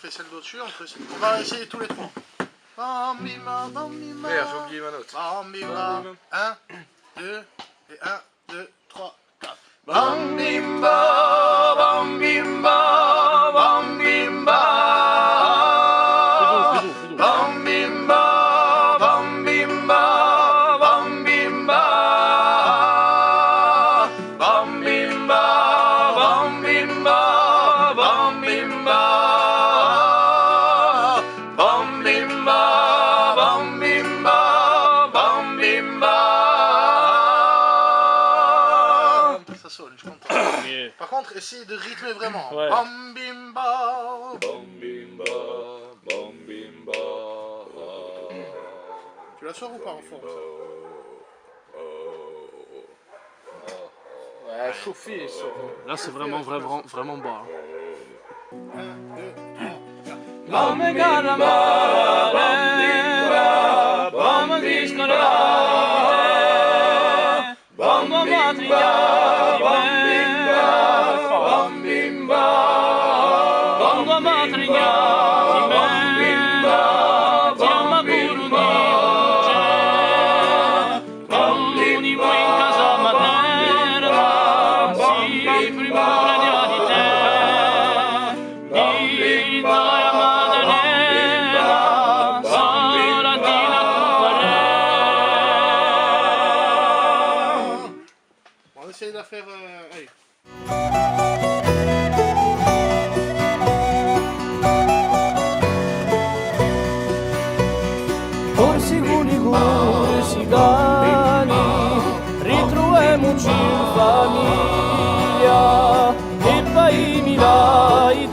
fait celle d'au-dessus, on va essayer tous les trois. Bambima, bambima. Merde, j'ai oublié ma note. Bambima. 1, 2, et 1, 2, 3, 4. Bambimba, bambimba, bambimba. Bambimba, bambimba, bambimba. Bambimba, bambimba, bambimba. Bambimba, bambimba, bambimba. Ça sonne, je suis content. Yeah. Par contre, essayez de rythmer vraiment. Ouais. Bambimba. Bambimba, bambimba. Tu la sors ou pas en forme ça? Ouais, chauffer, ça. Là, c'est vraiment bas. 1, 2, 3, 4. Come gara mare, come discolare, come matrignare, Bambimba, come matrignare, chiama curunice, l'unimo in casa materna, si primoria di te. On va essayer de la faire. Allez. Corsiguli corsigani, ritroviamoci in famiglia, e poi mi dai